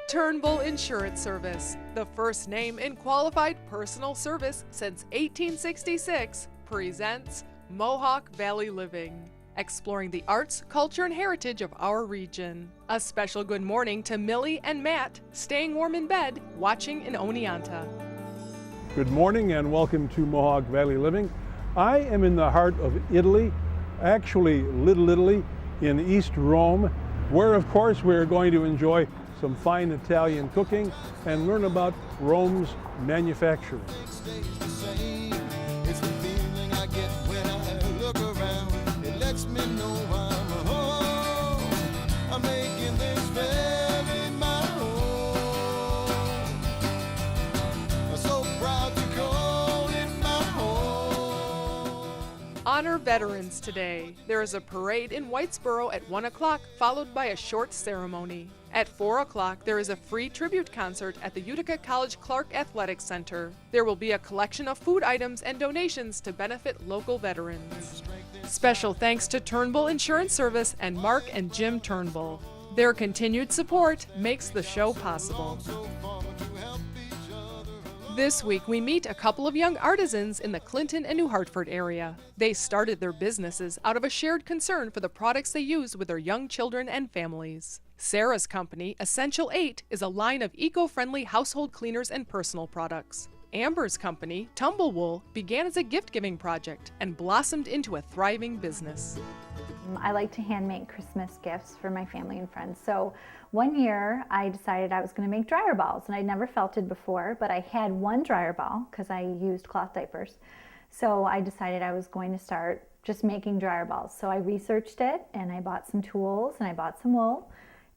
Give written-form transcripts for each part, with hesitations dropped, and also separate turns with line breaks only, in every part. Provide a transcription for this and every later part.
Turnbull Insurance Service, the first name in qualified personal service since 1866, presents Mohawk Valley Living, exploring the arts, culture, and heritage of our region. A special good morning to Millie and Matt, staying warm in bed, watching in Oneonta.
Good morning and welcome to Mohawk Valley Living. I am in the heart of Italy, actually Little Italy in East Rome, where of course we're going to enjoy some fine Italian cooking and learn about Rome's manufacturing.
It's the feeling I get when I look around. It lets me know I'm home. I'm making this valley my home. I'm so proud to call it my home.
Honor veterans today. There is a parade in Whitesboro at 1 o'clock, followed by a short ceremony. At 4 o'clock, there is a free tribute concert at the Utica College Clark Athletic Center. There will be a collection of food items and donations to benefit local veterans. Special thanks to Turnbull Insurance Service and Mark and Jim Turnbull. Their continued support makes the show possible. This week, we meet a couple of young artisans in the Clinton and New Hartford area. They started their businesses out of a shared concern for the products they use with their young children and families. Sarah's company, Essential 8, is a line of eco-friendly household cleaners and personal products. Amber's company, Tumble Wool, began as a gift-giving project and blossomed into a thriving business.
I like to hand make Christmas gifts for my family and friends. So one year I decided I was going to make dryer balls, and I'd never felted before, but I had one dryer ball because I used cloth diapers. So I decided I was going to start just making dryer balls. So I researched it and I bought some tools and I bought some wool.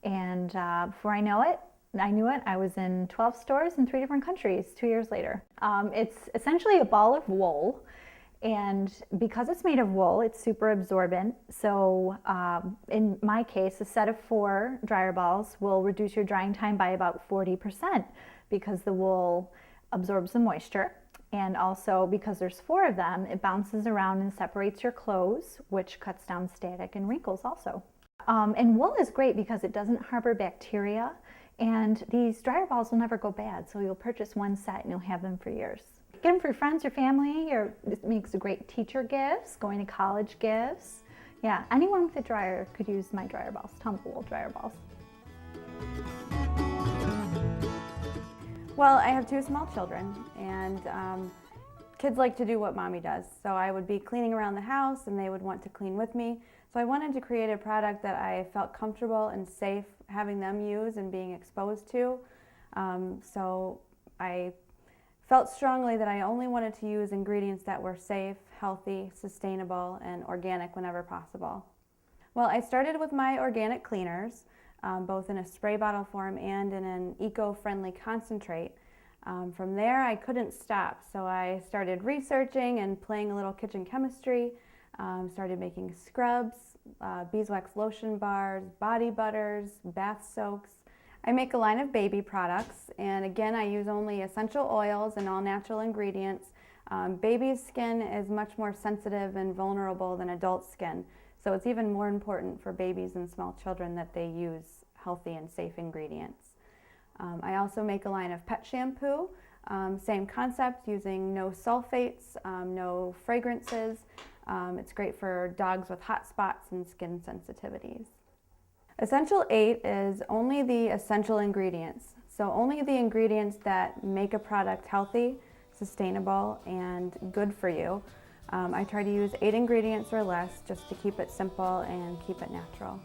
And before I knew it, I was in 12 stores in 3 different countries 2 years later. It's essentially a ball of wool. And because it's made of wool, it's super absorbent. So in my case, a set of 4 dryer balls will reduce your drying time by about 40% because the wool absorbs the moisture. And also because there's 4 of them, it bounces around and separates your clothes, which cuts down static and wrinkles also. And wool is great because it doesn't harbor bacteria, and these dryer balls will never go bad. So you'll purchase one set and you'll have them for years. Get them for your friends, your family, or it makes a great teacher gifts, going to college gifts. Yeah, anyone with a dryer could use my dryer balls, Tumble Wool dryer balls.
Well, I have 2 small children, and kids like to do what mommy does. So I would be cleaning around the house and they would want to clean with me. So I wanted to create a product that I felt comfortable and safe having them use and being exposed to. So I felt strongly that I only wanted to use ingredients that were safe, healthy, sustainable, and organic whenever possible. Well, I started with my organic cleaners, both in a spray bottle form and in an eco-friendly concentrate. From there, I couldn't stop, so I started researching and playing a little kitchen chemistry, started making scrubs, beeswax lotion bars, body butters, bath soaks. I make a line of baby products, and again, I use only essential oils and all natural ingredients. Baby's skin is much more sensitive and vulnerable than adult skin, so it's even more important for babies and small children that they use healthy and safe ingredients. I also make a line of pet shampoo, same concept, using no sulfates, no fragrances. It's great for dogs with hot spots and skin sensitivities. Essential 8 is only the essential ingredients, so only the ingredients that make a product healthy, sustainable, and good for you. I try to use 8 ingredients or less just to keep it simple and keep it natural.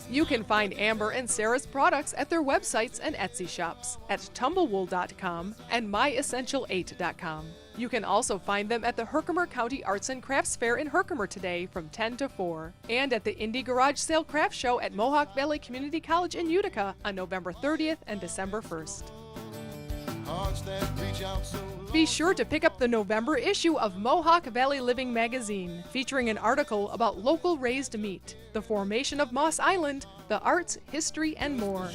You can find Amber and Sarah's products at their websites and Etsy shops at tumblewool.com and myessential8.com. You can also find them at the Herkimer County Arts and Crafts Fair in Herkimer today from 10 to 4, and at the Indie Garage Sale Craft Show at Mohawk Valley Community College in Utica on November 30th and December 1st. Be sure to pick up the November issue of Mohawk Valley Living magazine, featuring an article about local raised meat, the formation of Moss Island, the arts, history, and more.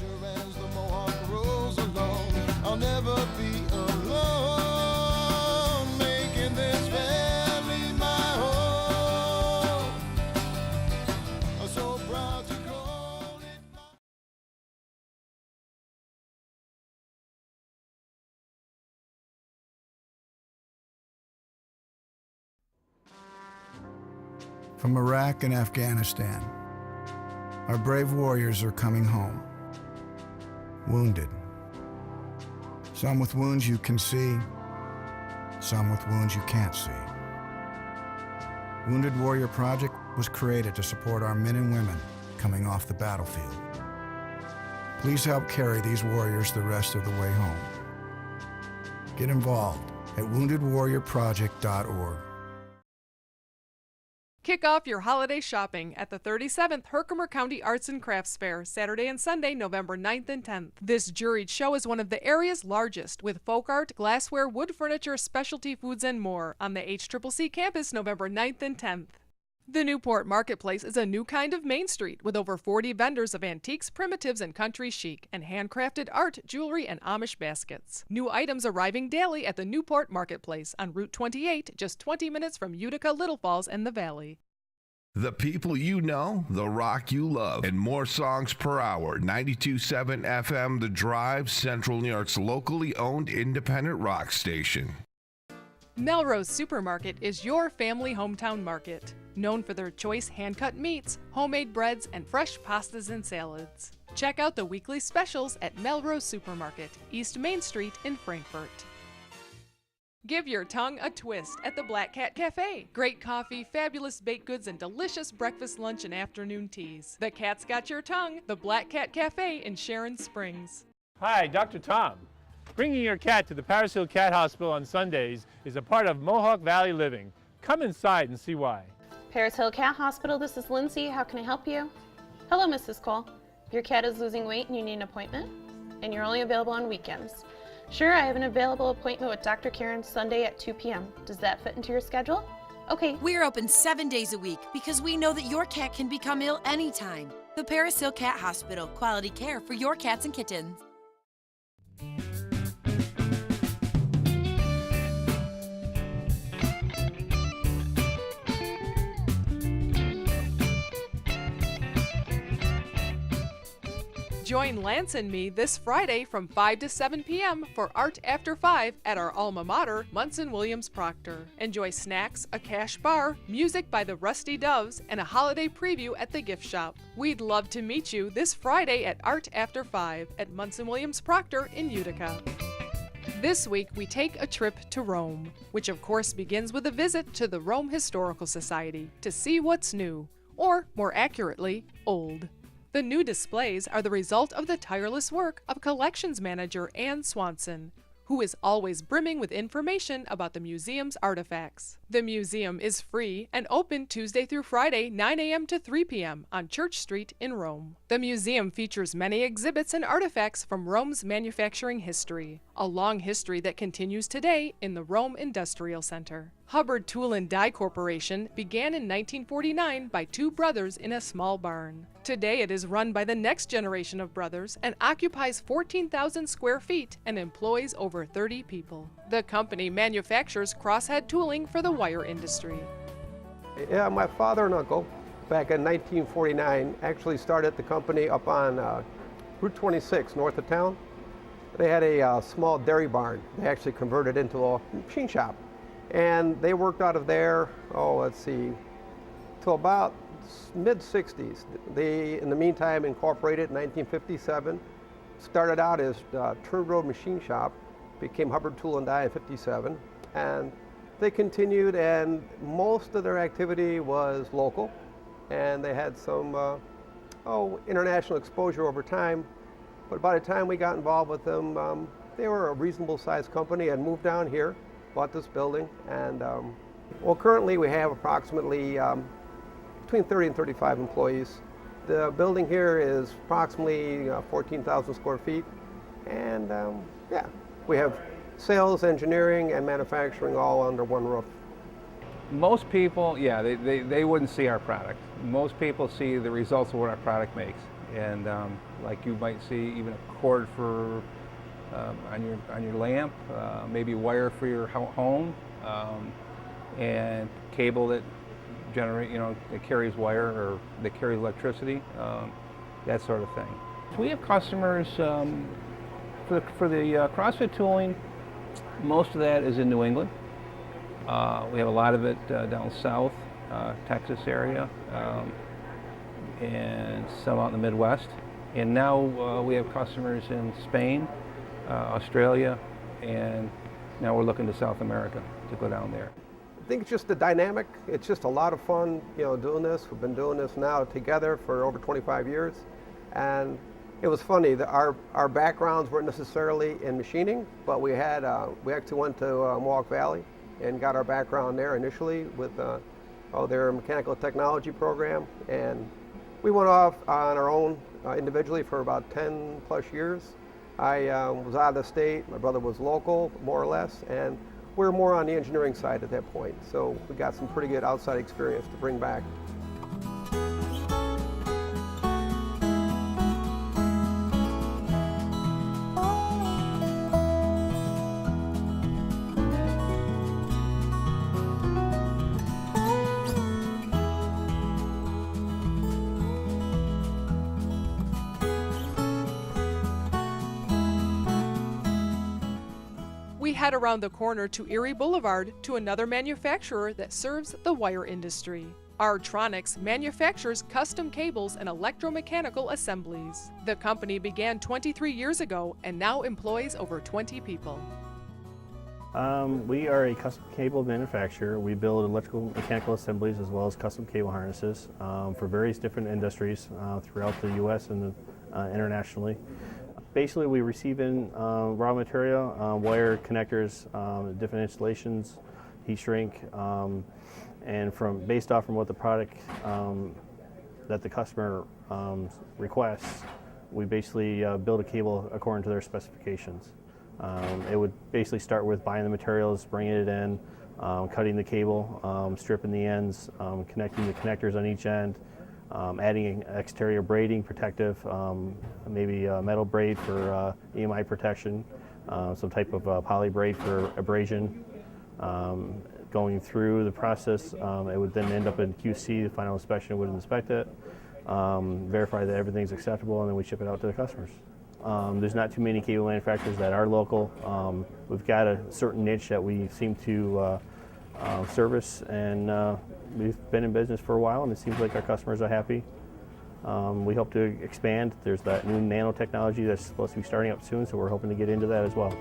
I'll never be alone.
From Iraq and Afghanistan, our brave warriors are coming home, wounded. Some with wounds you can see, some with wounds you can't see. Wounded Warrior Project was created to support our men and women coming off the battlefield. Please help carry these warriors the rest of the way home. Get involved at woundedwarriorproject.org.
Kick off your holiday shopping at the 37th Herkimer County Arts and Crafts Fair, Saturday and Sunday, November 9th and 10th. This juried show is one of the area's largest, with folk art, glassware, wood furniture, specialty foods, and more on the HCCC campus, November 9th and 10th. The Newport Marketplace is a new kind of Main Street with over 40 vendors of antiques, primitives, and country chic, and handcrafted art, jewelry, and Amish baskets. New items arriving daily at the Newport Marketplace on Route 28, just 20 minutes from Utica, Little Falls, and the Valley.
The people you know, the rock you love, and more songs per hour. 92.7 FM, The Drive, Central New York's locally owned independent rock station.
Melrose Supermarket is your family hometown market, known for their choice hand-cut meats, homemade breads, and fresh pastas and salads. Check out the weekly specials at Melrose Supermarket, East Main Street in Frankfort. Give your tongue a twist at the Black Cat Cafe. Great coffee, fabulous baked goods, and delicious breakfast, lunch, and afternoon teas. The cat's got your tongue. The Black Cat Cafe in Sharon Springs.
Hi, Dr. Tom. Bringing your cat to the Paris Hill Cat Hospital on Sundays is a part of Mohawk Valley living. Come inside and see why.
Paris Hill Cat Hospital, this is Lindsay. How can I help you? Hello, Mrs. Cole. Your cat is losing weight and you need an appointment? And you're only available on weekends. Sure, I have an available appointment with Dr. Karen Sunday at 2 p.m. Does that fit into your schedule? Okay.
We're open 7 days a week because we know that your cat can become ill anytime. The Paris Hill Cat Hospital, quality care for your cats and kittens.
Join Lance and me this Friday from 5 to 7 p.m. for Art After 5 at our alma mater, Munson Williams Proctor. Enjoy snacks, a cash bar, music by the Rusty Doves, and a holiday preview at the gift shop. We'd love to meet you this Friday at Art After 5 at Munson Williams Proctor in Utica. This week, we take a trip to Rome, which of course begins with a visit to the Rome Historical Society to see what's new, or more accurately, old. The new displays are the result of the tireless work of collections manager Ann Swanson, who is always brimming with information about the museum's artifacts. The museum is free and open Tuesday through Friday, 9 a.m. to 3 p.m. on Church Street in Rome. The museum features many exhibits and artifacts from Rome's manufacturing history, a long history that continues today in the Rome Industrial Center. Hubbard Tool and Die Corporation began in 1949 by two brothers in a small barn. Today it is run by the next generation of brothers and occupies 14,000 square feet and employs over 30 people. The company manufactures crosshead tooling for the wire industry.
Yeah, my father and uncle, back in 1949, actually started the company up on Route 26, north of town. They had a small dairy barn. They actually converted into a machine shop. And they worked out of there, till about mid-60s. They, in the meantime, incorporated in 1957. Started out as Turn Road Machine Shop, became Hubbard Tool and Die in 57. And they continued, and most of their activity was local. And they had some international exposure over time. But by the time we got involved with them, they were a reasonable sized company and moved down here. Bought this building, and currently we have approximately between 30 and 35 employees. The building here is approximately 14,000 square feet, and we have sales, engineering, and manufacturing all under one roof.
Most people, they wouldn't see our product. Most people see the results of what our product makes, and like you might see even a cord for on your lamp, maybe wire for your home, and cable that that carries wire or that carries electricity, that sort of thing. We have customers for the CrossFit tooling. Most of that is in New England. We have a lot of it down south, Texas area, and some out in the Midwest. And now we have customers in Spain, Australia, and now we're looking to South America to go down there.
I think it's just the dynamic. It's just a lot of fun, doing this. We've been doing this now together for over 25 years. And it was funny that our backgrounds weren't necessarily in machining, but we actually went to Mohawk Valley and got our background there initially with their mechanical technology program. And we went off on our own individually for about 10 plus years. I was out of the state, my brother was local, more or less, and we were more on the engineering side at that point. So we got some pretty good outside experience to bring back.
We head around the corner to Erie Boulevard to another manufacturer that serves the wire industry. Artronics manufactures custom cables and electromechanical assemblies. The company began 23 years ago and now employs over 20 people.
We are a custom cable manufacturer. We build electrical mechanical assemblies as well as custom cable harnesses for various different industries throughout the U.S. and internationally. Basically, we receive in raw material, wire connectors, different installations, heat shrink, and based off from what the product that the customer requests, we basically build a cable according to their specifications. It would basically start with buying the materials, bringing it in, cutting the cable, stripping the ends, connecting the connectors on each end, adding exterior braiding protective, maybe a metal braid for EMI protection, some type of poly braid for abrasion. Going through the process, it would then end up in QC. The final inspection would inspect it, verify that everything's acceptable, and then we ship it out to the customers. There's not too many cable manufacturers that are local. We've got a certain niche that we seem to service, and we've been in business for a while, and it seems like our customers are happy. We hope to expand. There's that new nanotechnology that's supposed to be starting up soon, so we're hoping to get into that as well.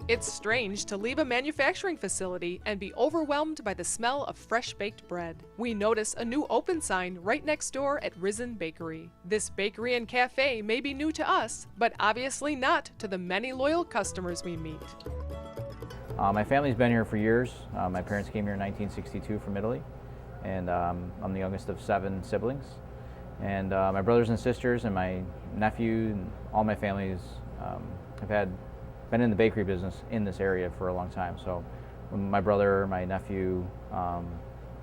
It's strange to leave a manufacturing facility and be overwhelmed by the smell of fresh baked bread. We notice a new open sign right next door at Risen Bakery. This bakery and cafe may be new to us, but obviously not to the many loyal customers we meet.
My family's been here for years. My parents came here in 1962 from Italy, and I'm the youngest of 7 siblings. And my brothers and sisters and my nephew and all my families have been in the bakery business in this area for a long time. So my brother, my nephew,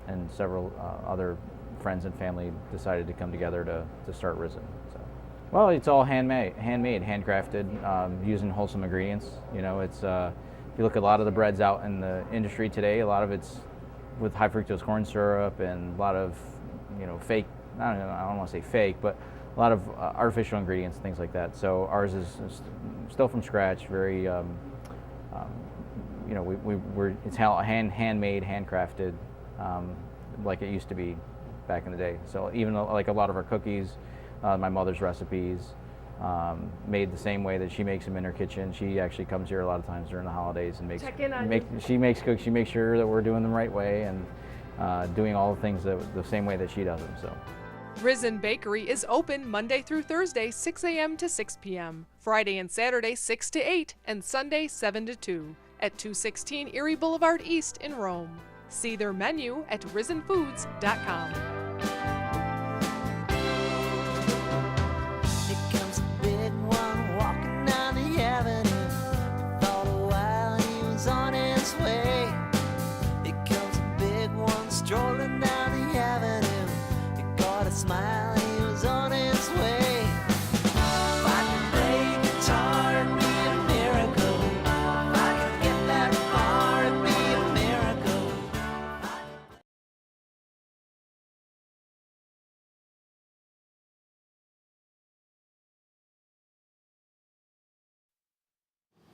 and several other friends and family decided to come together to start Risen. So, well, it's all handmade, handcrafted, using wholesome ingredients. You know, it's if you look at a lot of the breads out in the industry today, a lot of it's with high fructose corn syrup and a lot of, fake, I don't want to say fake, but a lot of artificial ingredients, things like that. So ours is still from scratch, very, it's handmade, handcrafted, like it used to be back in the day. So even like a lot of our cookies, my mother's recipes, made the same way that she makes them in her kitchen. She actually comes here a lot of times during the holidays and she makes cookies. She makes sure that we're doing them the right way and doing all the things the same way that she does them. So.
Risen Bakery is open Monday through Thursday, 6 a.m. to 6 p.m., Friday and Saturday, 6 to 8, and Sunday, 7 to 2, at 216 Erie Boulevard East in Rome. See their menu at risenfoods.com.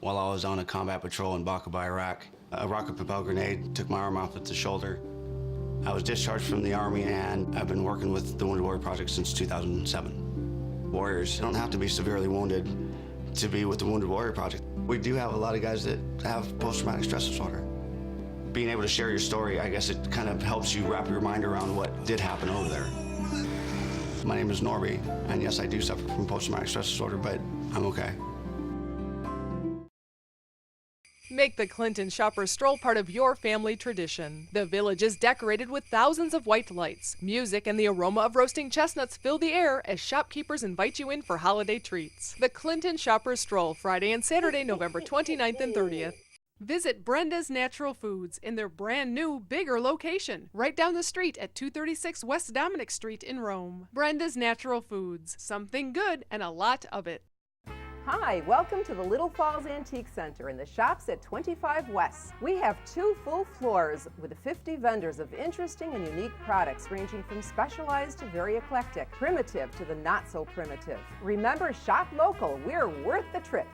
while I was on a combat patrol in Baqaba, Iraq. A rocket-propelled grenade took my arm off at the shoulder. I was discharged from the Army, and I've been working with the Wounded Warrior Project since 2007. Warriors don't have to be severely wounded to be with the Wounded Warrior Project. We do have a lot of guys that have post-traumatic stress disorder. Being able to share your story, I guess it kind of helps you wrap your mind around what did happen over there. My name is Norby, and yes, I do suffer from post-traumatic stress disorder, but I'm okay.
Make the Clinton Shopper Stroll part of your family tradition. The village is decorated with thousands of white lights. Music and the aroma of roasting chestnuts fill the air as shopkeepers invite you in for holiday treats. The Clinton Shopper Stroll, Friday and Saturday, November 29th and 30th. Visit Brenda's Natural Foods in their brand new, bigger location, right down the street at 236 West Dominic Street in Rome. Brenda's Natural Foods, something good and a lot of it.
Hi, welcome to the Little Falls Antique Center in the shops at 25 West. We have 2 full floors with 50 vendors of interesting and unique products ranging from specialized to very eclectic, primitive to the not so primitive. Remember, shop local, we're worth the trip.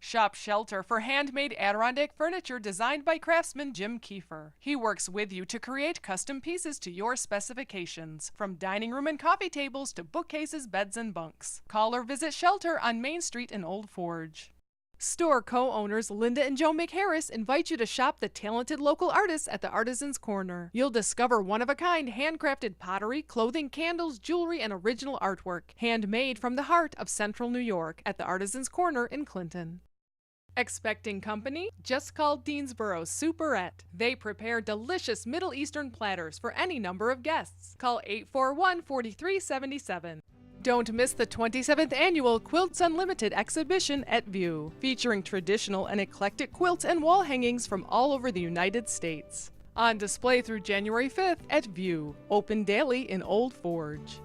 Shop Shelter for handmade Adirondack furniture designed by craftsman Jim Kiefer. He works with you to create custom pieces to your specifications, from dining room and coffee tables to bookcases, beds, and bunks. Call or visit Shelter on Main Street in Old Forge. Store co-owners Linda and Joe McHarris invite you to shop the talented local artists at the Artisan's Corner. You'll discover one-of-a-kind handcrafted pottery, clothing, candles, jewelry, and original artwork, handmade from the heart of Central New York at the Artisan's Corner in Clinton. Expecting company? Just call Deansboro Superette. They prepare delicious Middle Eastern platters for any number of guests. Call 841-4377. Don't miss the 27th annual Quilts Unlimited exhibition at View, featuring traditional and eclectic quilts and wall hangings from all over the United States. On display through January 5th at View, open daily in Old Forge.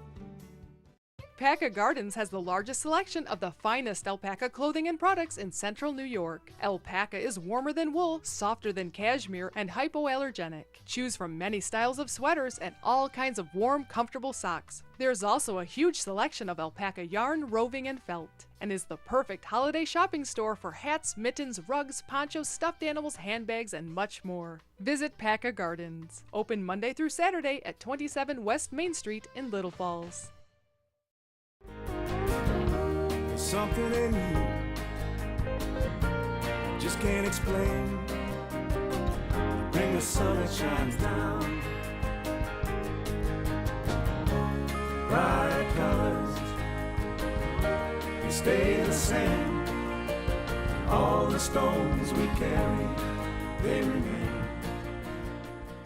Alpaca Gardens has the largest selection of the finest alpaca clothing and products in Central New York. Alpaca is warmer than wool, softer than cashmere, and hypoallergenic. Choose from many styles of sweaters and all kinds of warm, comfortable socks. There's also a huge selection of alpaca yarn, roving, and felt, and is the perfect holiday shopping store for hats, mittens, rugs, ponchos, stuffed animals, handbags, and much more. Visit Paca Gardens. Open Monday through Saturday at 27 West Main Street in Little Falls.
There's something in you just can't explain. Bring the sun that shines down, bright colors, they stay the same. All the stones we carry, they remain.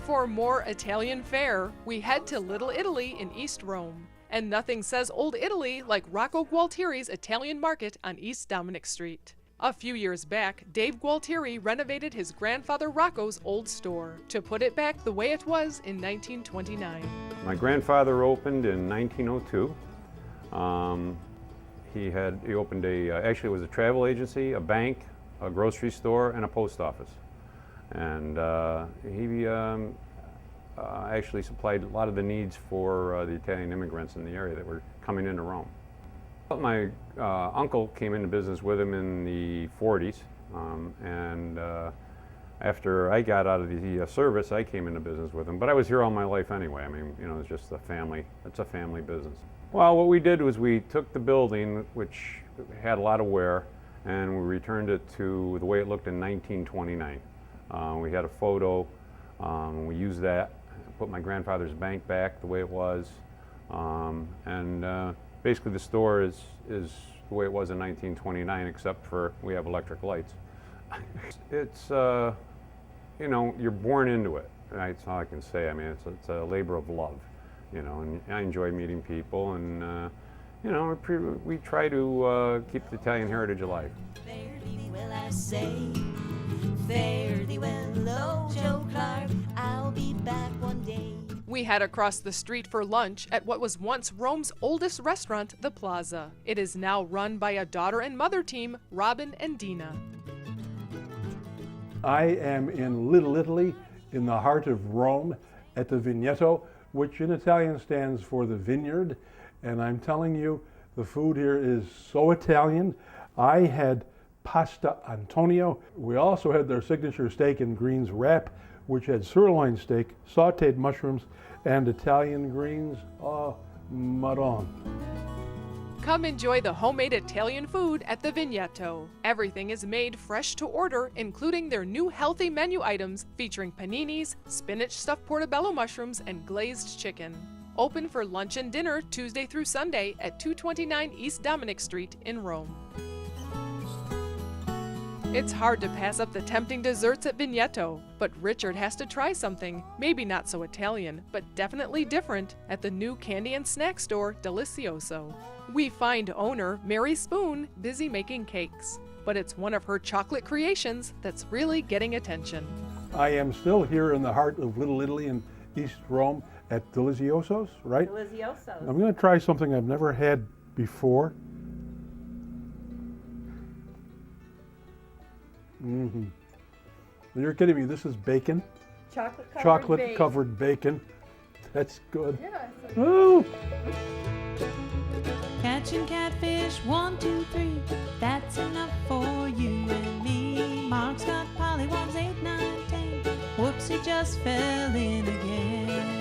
For more Italian fare, we head to Little Italy in East Rome. And nothing says Old Italy like Rocco Gualtieri's Italian Market on East Dominic Street. A few years back, Dave Gualtieri renovated his grandfather Rocco's old store to put it back the way it was in 1929.
My grandfather opened in 1902. He opened actually it was a travel agency, a bank, a grocery store, and a post office. And he actually supplied a lot of the needs for the Italian immigrants in the area that were coming into Rome. My uncle came into business with him in the 40s, and after I got out of the service, I came into business with him. But I was here all my life anyway. I mean, you know, it's just a family business. Well, what we did was we took the building, which had a lot of wear, and we returned it to the way it looked in 1929. We had a photo, we used that. Put my grandfather's bank back the way it was, and basically the store is the way it was in 1929, except for we have electric lights. It's you know, you're born into it. That's all I can say. I mean, it's a labor of love, you know, and I enjoy meeting people, and you know, we try to keep the Italian heritage alive.
Fare thee well, I say. Fare thee well, oh Joe Clark. I'll be back one day.
We head across the street for lunch at what was once Rome's oldest restaurant, the Plaza. It is now run by a daughter and mother team, Robin and Dina.
I am in Little Italy, in the heart of Rome, at the Vigneto, which in Italian stands for the vineyard. And I'm telling you, the food here is so Italian. I had Pasta Antonio. We also had their signature steak and greens wrap, which had sirloin steak, sauteed mushrooms, and Italian greens. Oh, madon.
Come enjoy the homemade Italian food at the Vigneto. Everything is made fresh to order, including their new healthy menu items featuring paninis, spinach stuffed portobello mushrooms, and glazed chicken. Open for lunch and dinner Tuesday through Sunday at 229 East Dominic Street in Rome. It's hard to pass up the tempting desserts at Vigneto, but Richard has to try something, maybe not so Italian, but definitely different, at the new candy and snack store Delicioso. We find owner Mary Spoon busy making cakes, but it's one of her chocolate creations that's really getting attention.
I am still here in the heart of Little Italy in East Rome at Delicioso's, right?
Delicioso's.
I'm going to try something I've never had before. Mm-hmm. You're kidding me, this is bacon? Chocolate-covered bacon. That's good.
Yeah,
Ooh.
Catching catfish, 1, 2, 3. That's enough for you and me. Mark's got pollywogs, 8, 9, 10. Whoops, he just fell in again.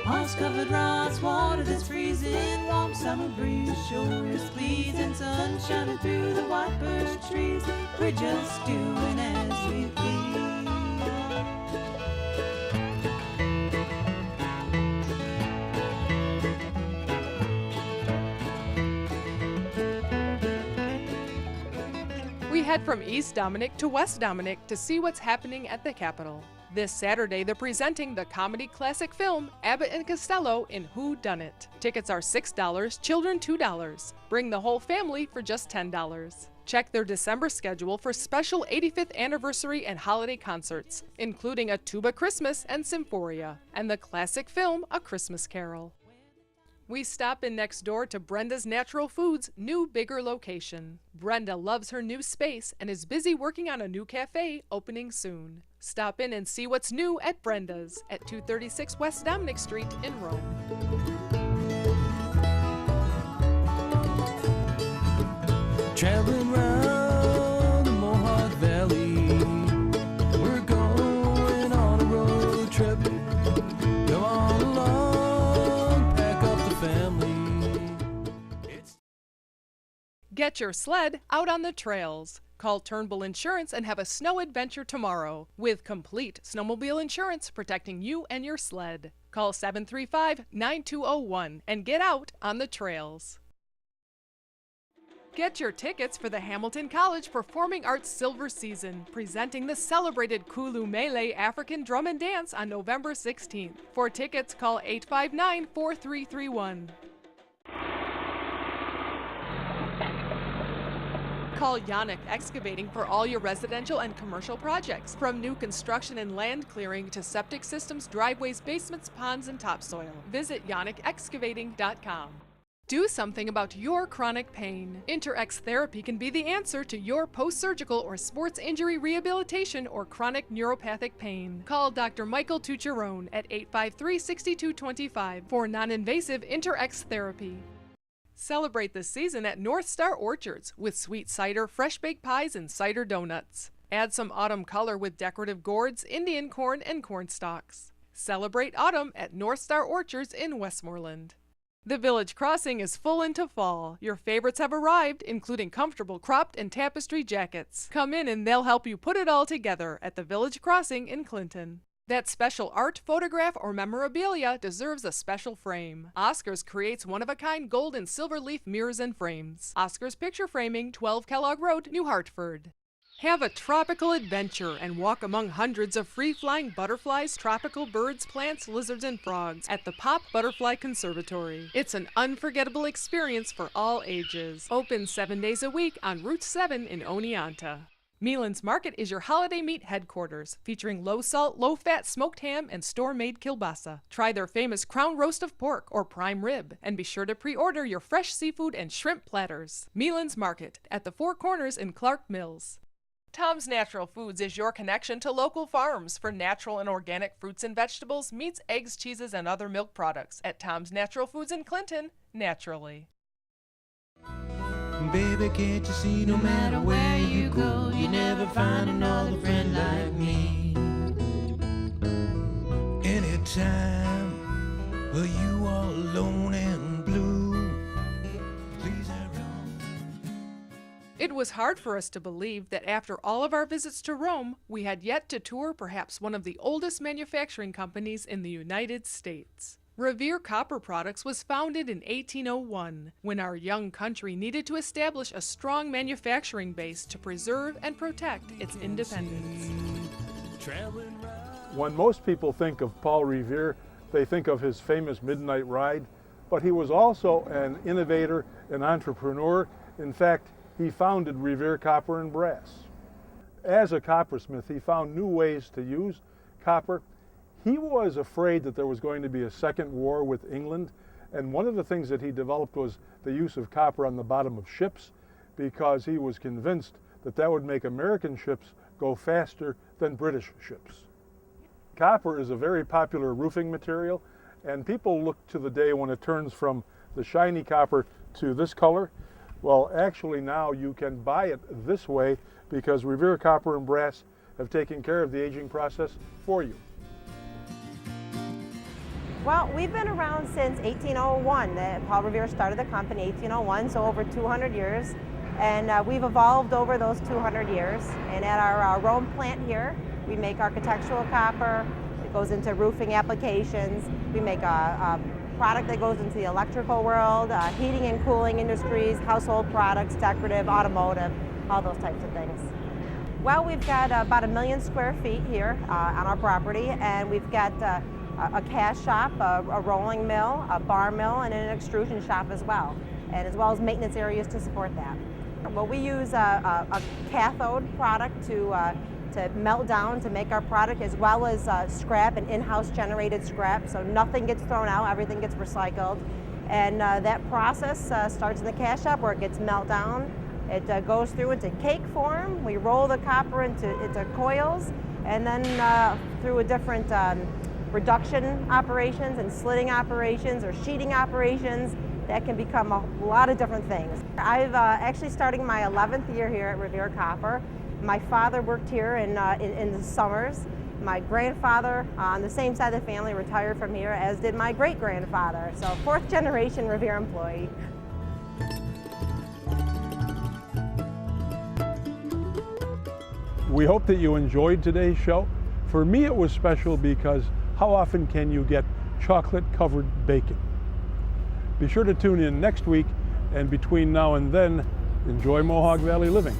Moss-covered rods, water that's freezing. Warm summer breeze, sure is pleasing. Sun shining through the white birch trees. We're just doing as we please.
We head from East Dominic to West Dominic to see what's happening at the Capitol. This Saturday, they're presenting the comedy classic film Abbott and Costello in Who Done It. Tickets are $6, children $2. Bring the whole family for just $10. Check their December schedule for special 85th anniversary and holiday concerts, including a Tuba Christmas and Symphoria, and the classic film A Christmas Carol. We stop in next door to Brenda's Natural Foods' new, bigger location. Brenda loves her new space and is busy working on a new cafe opening soon. Stop in and see what's new at Brenda's at 236 West Dominic Street in Rome.
Traveling round the Mohawk Valley, we're going on a road trip. Come on along, pack up the family.
Get your sled out on the trails. Call Turnbull Insurance and have a snow adventure tomorrow with complete snowmobile insurance protecting you and your sled. Call 735-9201 and get out on the trails. Get your tickets for the Hamilton College Performing Arts Silver Season, presenting the celebrated Kulu Mele African Drum and Dance on November 16th. For tickets, call 859-4331. Call Yannick Excavating for all your residential and commercial projects, from new construction and land clearing to septic systems, driveways, basements, ponds, and topsoil. Visit yannickexcavating.com. Do something about your chronic pain. InterX Therapy can be the answer to your post-surgical or sports injury rehabilitation or chronic neuropathic pain. Call Dr. Michael Tucherone at 853-6225 for non-invasive InterX Therapy. Celebrate the season at North Star Orchards with sweet cider, fresh baked pies, and cider donuts. Add some autumn color with decorative gourds, Indian corn, and corn stalks. Celebrate autumn at North Star Orchards in Westmoreland. The Village Crossing is full into fall. Your favorites have arrived, including comfortable cropped and tapestry jackets. Come in and they'll help you put it all together at the Village Crossing in Clinton. That special art, photograph, or memorabilia deserves a special frame. Oscars creates one-of-a-kind gold and silver leaf mirrors and frames. Oscars Picture Framing, 12 Kellogg Road, New Hartford. Have a tropical adventure and walk among hundreds of free-flying butterflies, tropical birds, plants, lizards, and frogs at the Pop Butterfly Conservatory. It's an unforgettable experience for all ages. Open 7 days a week on Route 7 in Oneonta. Meelan's Market is your holiday meat headquarters, featuring low-salt, low-fat smoked ham and store-made kielbasa. Try their famous crown roast of pork or prime rib, and be sure to pre-order your fresh seafood and shrimp platters. Meelan's Market at the Four Corners in Clark Mills. Tom's Natural Foods is your connection to local farms for natural and organic fruits and vegetables, meats, eggs, cheeses, and other milk products at Tom's Natural Foods in Clinton, naturally.
And baby, can't you see no matter where you go, you never find another friend like me. Anytime are you all alone and blue, please I roam.
It was hard for us to believe that after all of our visits to Rome, we had yet to tour perhaps one of the oldest manufacturing companies in the United States. Revere Copper Products was founded in 1801, when our young country needed to establish a strong manufacturing base to preserve and protect its independence.
When most people think of Paul Revere, they think of his famous midnight ride, but he was also an innovator, an entrepreneur. In fact, he founded Revere Copper and Brass. As a coppersmith, he found new ways to use copper. He was afraid that there was going to be a second war with England, and one of the things that he developed was the use of copper on the bottom of ships, because he was convinced that that would make American ships go faster than British ships. Copper is a very popular roofing material, and people look to the day when it turns from the shiny copper to this color. Well, actually now you can buy it this way because Revere Copper and Brass have taken care of the aging process for you.
Well, we've been around since 1801. Paul Revere started the company 1801, so over 200 years. And we've evolved over those 200 years. And at our Rome plant here, we make architectural copper. It goes into roofing applications. We make a product that goes into the electrical world, heating and cooling industries, household products, decorative, automotive, all those types of things. Well, we've got about 1 million square feet here on our property, and we've got a cast shop, a rolling mill, a bar mill, and an extrusion shop as well, and as well as maintenance areas to support that. Well, we use a cathode product to melt down to make our product, as well as scrap and in-house generated scrap, so nothing gets thrown out, everything gets recycled. And that process starts in the cast shop where it gets melt down. It goes through into cake form. We roll the copper into coils, and then through a different reduction operations and slitting operations or sheeting operations that can become a lot of different things. I've actually starting my 11th year here at Revere Copper. My father worked here in the summers. My grandfather on the same side of the family retired from here, as did my great-grandfather. So 4th generation Revere employee.
We hope that you enjoyed today's show. For me, it was special because how often can you get chocolate-covered bacon? Be sure to tune in next week, and between now and then, enjoy Mohawk Valley living.